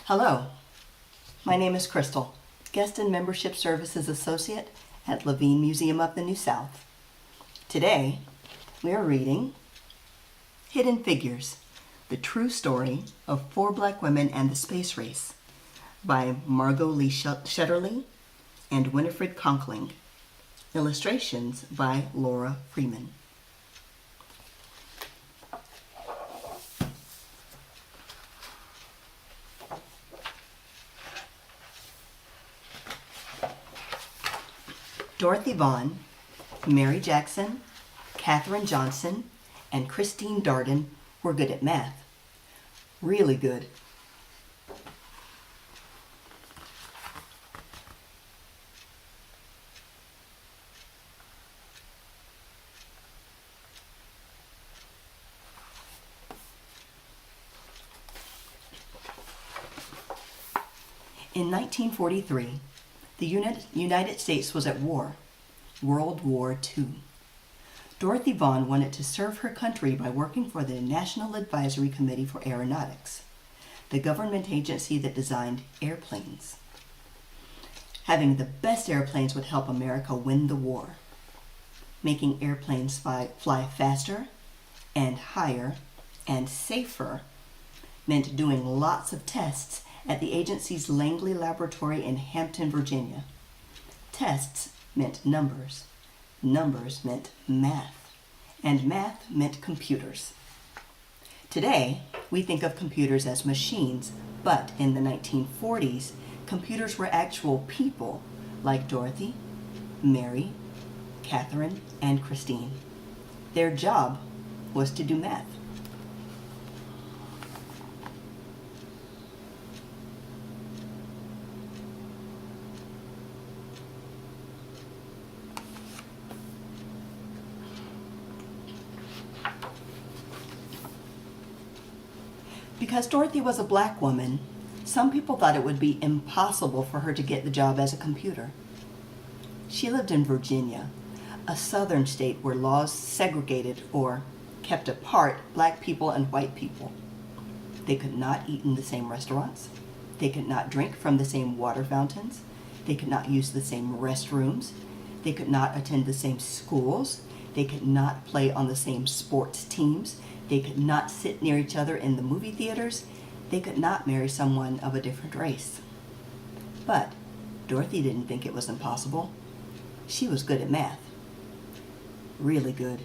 Hello, my name is Crystal, Guest and Membership Services Associate at Levine Museum of the New South. Today, we are reading Hidden Figures, the true story of 4 Black women and the space race by Margot Shetterly and Winifred Conkling. Illustrations by Laura Freeman. Dorothy Vaughan, Mary Jackson, Katherine Johnson, and Christine Darden were good at math. Really good. In 1943, the United States was at war, World War II. Dorothy Vaughan wanted to serve her country by working for the National Advisory Committee for Aeronautics, the government agency that designed airplanes. Having the best airplanes would help America win the war. Making airplanes fly faster and higher and safer meant doing lots of tests at the agency's Langley Laboratory in Hampton, Virginia. Tests meant numbers. Numbers meant math. And math meant computers. Today, we think of computers as machines, but in the 1940s, computers were actual people like Dorothy, Mary, Katherine, and Christine. Their job was to do math. Because Dorothy was a black woman, some people thought it would be impossible for her to get the job as a computer. She lived in Virginia, a southern state where laws segregated or kept apart black people and white people. They could not eat in the same restaurants. They could not drink from the same water fountains. They could not use the same restrooms. They could not attend the same schools. They could not play on the same sports teams. They could not sit near each other in the movie theaters. They could not marry someone of a different race. But Dorothy didn't think it was impossible. She was good at math. Really good.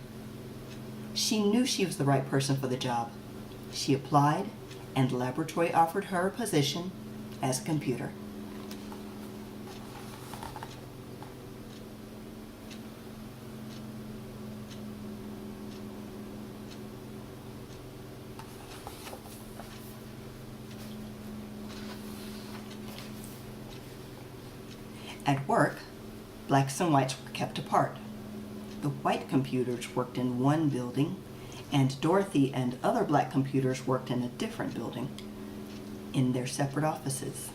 She knew she was the right person for the job. She applied, and the laboratory offered her a position as a computer. At work, blacks and whites were kept apart. The white computers worked in one building, and Dorothy and other black computers worked in a different building, in their separate offices.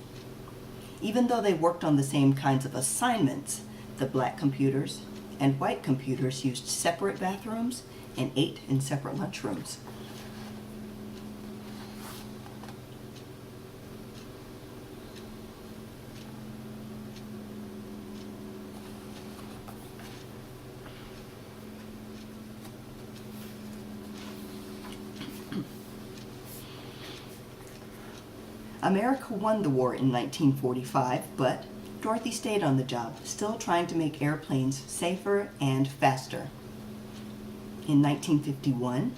Even though they worked on the same kinds of assignments, the black computers and white computers used separate bathrooms and ate in separate lunchrooms. America won the war in 1945, but Dorothy stayed on the job, still trying to make airplanes safer and faster. In 1951,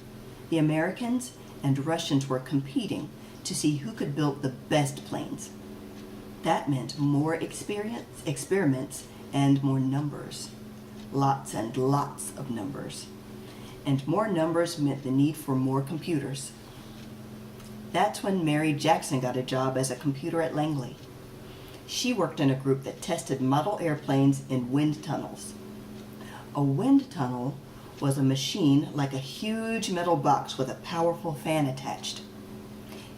the Americans and Russians were competing to see who could build the best planes. That meant more experiments and more numbers. Lots and lots of numbers. And more numbers meant the need for more computers. That's when Mary Jackson got a job as a computer at Langley. She worked in a group that tested model airplanes in wind tunnels. A wind tunnel was a machine like a huge metal box with a powerful fan attached.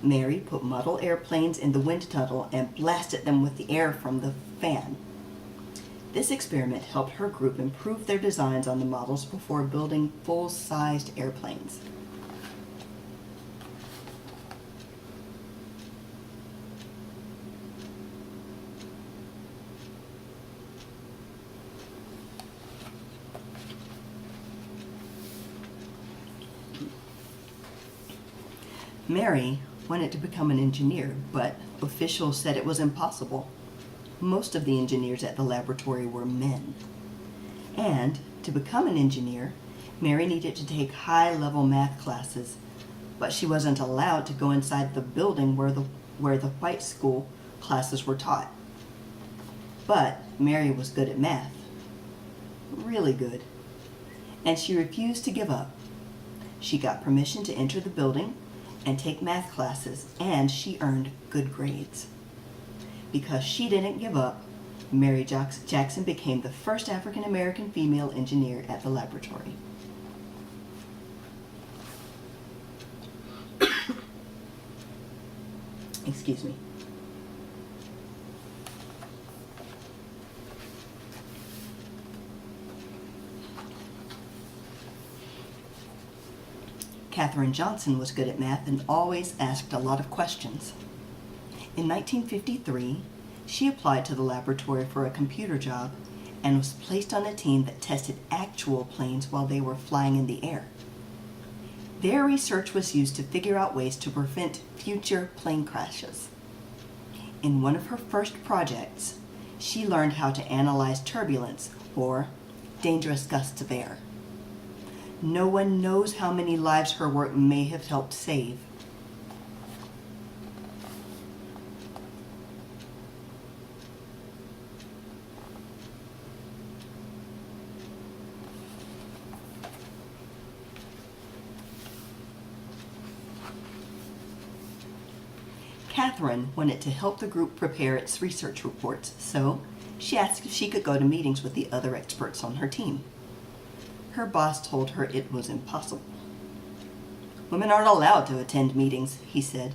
Mary put model airplanes in the wind tunnel and blasted them with the air from the fan. This experiment helped her group improve their designs on the models before building full-sized airplanes. Mary wanted to become an engineer, but officials said it was impossible. Most of the engineers at the laboratory were men. And to become an engineer, Mary needed to take high-level math classes, but she wasn't allowed to go inside the building where the white school classes were taught. But Mary was good at math, really good, and she refused to give up. She got permission to enter the building and take math classes, and she earned good grades. Because she didn't give up, Mary Jackson became the first African-American female engineer at the laboratory. Excuse me. Katherine Johnson was good at math and always asked a lot of questions. In 1953, she applied to the laboratory for a computer job and was placed on a team that tested actual planes while they were flying in the air. Their research was used to figure out ways to prevent future plane crashes. In one of her first projects, she learned how to analyze turbulence, or dangerous gusts of air. No one knows how many lives her work may have helped save. Katherine wanted to help the group prepare its research reports, so she asked if she could go to meetings with the other experts on her team. Her boss told her it was impossible. "Women aren't allowed to attend meetings," he said.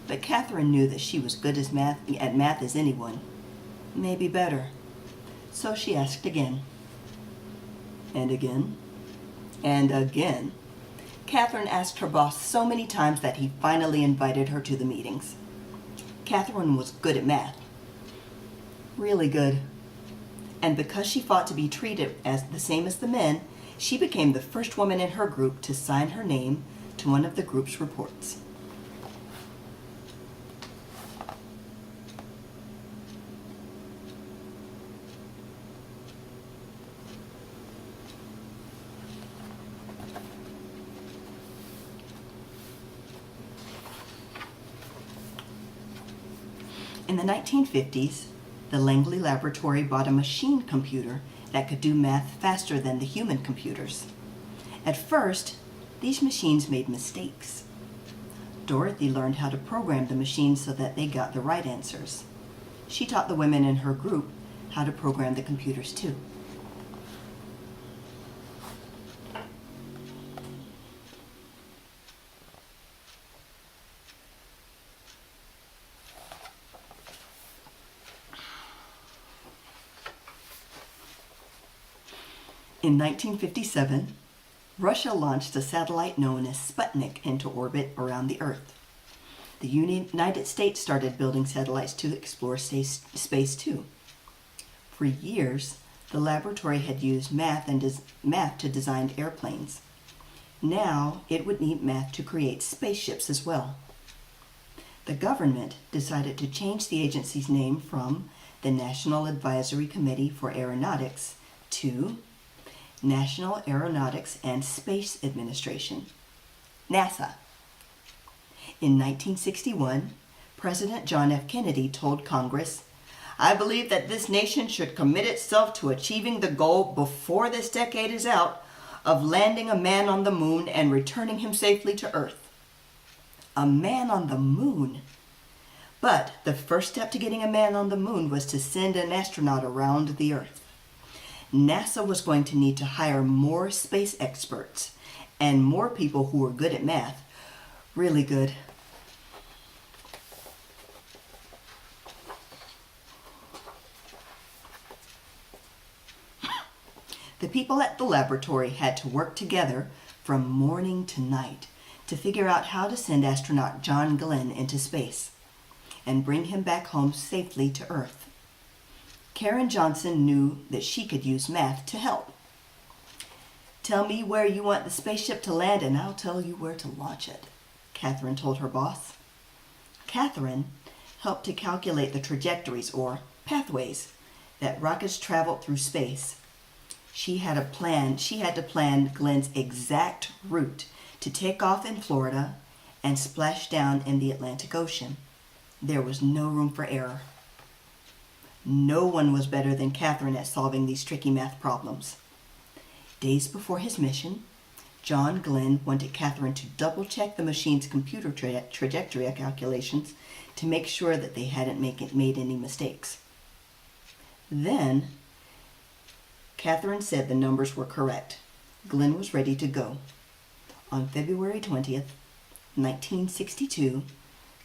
But Katherine knew that she was good at math as anyone, maybe better. So she asked again. And again. And again. Katherine asked her boss so many times that he finally invited her to the meetings. Katherine was good at math. Really good. And because she fought to be treated as the same as the men, she became the first woman in her group to sign her name to one of the group's reports. In the 1950s, the Langley Laboratory bought a machine computer that could do math faster than the human computers. At first, these machines made mistakes. Dorothy learned how to program the machines so that they got the right answers. She taught the women in her group how to program the computers too. In 1957, Russia launched a satellite known as Sputnik into orbit around the Earth. The United States started building satellites to explore space too. For years, the laboratory had used math to design airplanes. Now it would need math to create spaceships as well. The government decided to change the agency's name from the National Advisory Committee for Aeronautics to National Aeronautics and Space Administration, NASA. In 1961, President John F. Kennedy told Congress, "I believe that this nation should commit itself to achieving the goal before this decade is out of landing a man on the moon and returning him safely to Earth." A man on the moon. But the first step to getting a man on the moon was to send an astronaut around the Earth. NASA was going to need to hire more space experts and more people who were good at math, really good. The people at the laboratory had to work together from morning to night to figure out how to send astronaut John Glenn into space and bring him back home safely to Earth. Karen Johnson knew that she could use math to help. "Tell me where you want the spaceship to land and I'll tell you where to launch it," Catherine told her boss. Catherine helped to calculate the trajectories, or pathways, that rockets traveled through space. She had to plan Glenn's exact route to take off in Florida and splash down in the Atlantic Ocean. There was no room for error. No one was better than Catherine at solving these tricky math problems. Days before his mission, John Glenn wanted Catherine to double-check the machine's computer trajectory calculations to make sure that they hadn't made any mistakes. Then, Catherine said the numbers were correct. Glenn was ready to go. On February 20th, 1962,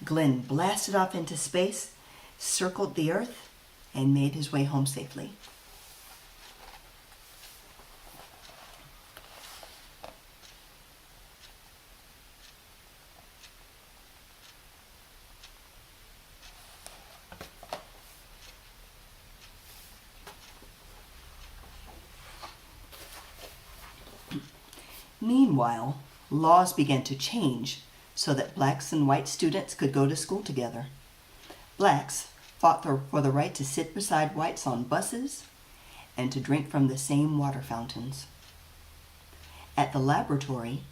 Glenn blasted off into space, circled the Earth, and made his way home safely. Meanwhile, laws began to change so that blacks and white students could go to school together. Blacks fought for the right to sit beside whites on buses and to drink from the same water fountains. At the laboratory,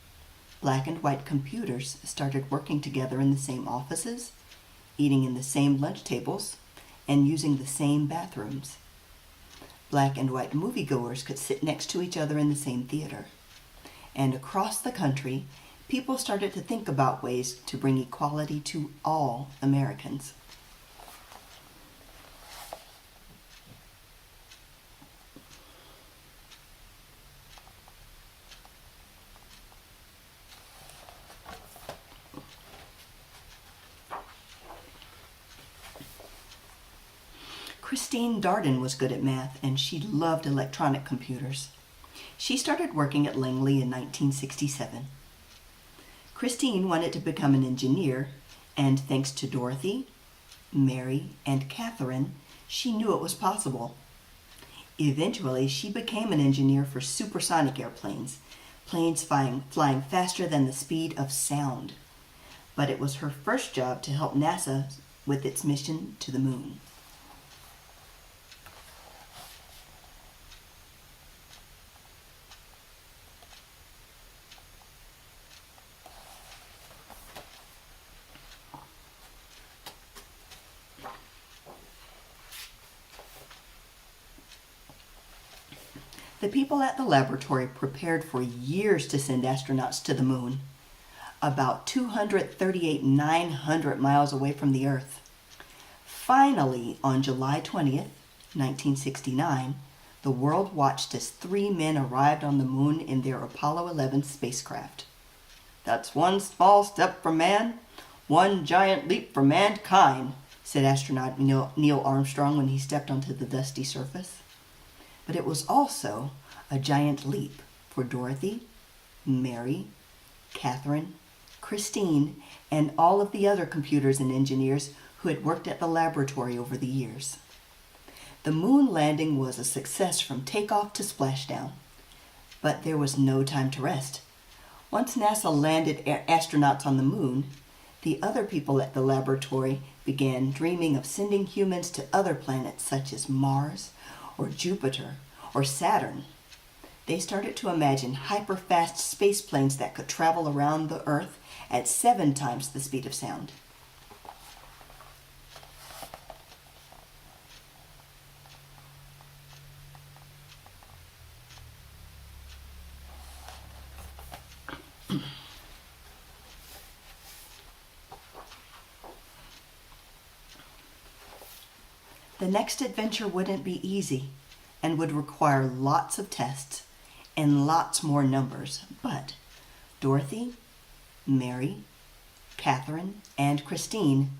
black and white computers started working together in the same offices, eating in the same lunch tables, and using the same bathrooms. Black and white moviegoers could sit next to each other in the same theater. And across the country, people started to think about ways to bring equality to all Americans. Christine Darden was good at math, and she loved electronic computers. She started working at Langley in 1967. Christine wanted to become an engineer, and thanks to Dorothy, Mary, and Catherine, she knew it was possible. Eventually, she became an engineer for supersonic airplanes, planes flying faster than the speed of sound. But it was her first job to help NASA with its mission to the moon. The people at the laboratory prepared for years to send astronauts to the moon, about 238,900 miles away from the Earth. Finally, on July 20th, 1969, the world watched as 3 men arrived on the moon in their Apollo 11 spacecraft. "That's one small step for man, one giant leap for mankind," said astronaut Neil Armstrong when he stepped onto the dusty surface. But it was also a giant leap for Dorothy, Mary, Catherine, Christine, and all of the other computers and engineers who had worked at the laboratory over the years. The moon landing was a success from takeoff to splashdown. But there was no time to rest. Once NASA landed astronauts on the moon, the other people at the laboratory began dreaming of sending humans to other planets such as Mars, or Jupiter, or Saturn. They started to imagine hyper-fast space planes that could travel around the Earth at 7 times the speed of sound. The next adventure wouldn't be easy and would require lots of tests and lots more numbers. But Dorothy, Mary, Catherine, and Christine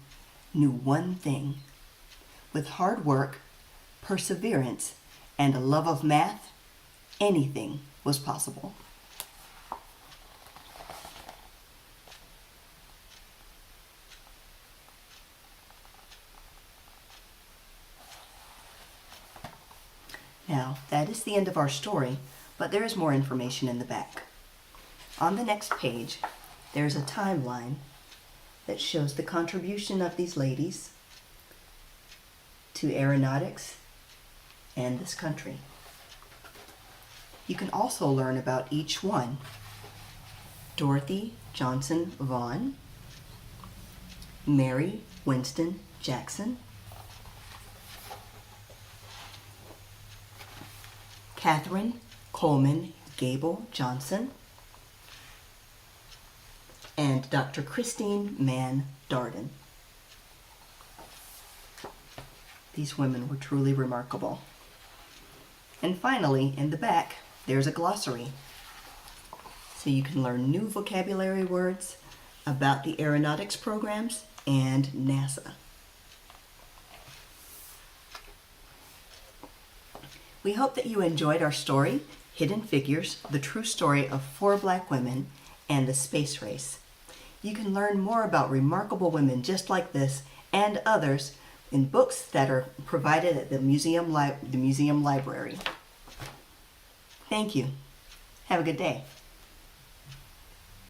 knew one thing. With hard work, perseverance, and a love of math, anything was possible. Now, that is the end of our story, but there is more information in the back. On the next page, there is a timeline that shows the contribution of these ladies to aeronautics and this country. You can also learn about each one. Dorothy Johnson Vaughan, Mary Winston Jackson, Catherine Coleman Gable Johnson, and Dr. Christine Mann Darden. These women were truly remarkable. And finally, in the back, there's a glossary. So you can learn new vocabulary words about the aeronautics programs and NASA. We hope that you enjoyed our story, Hidden Figures, the true story of 4 black women and the space race. You can learn more about remarkable women just like this and others in books that are provided at the museum library. Thank you. Have a good day.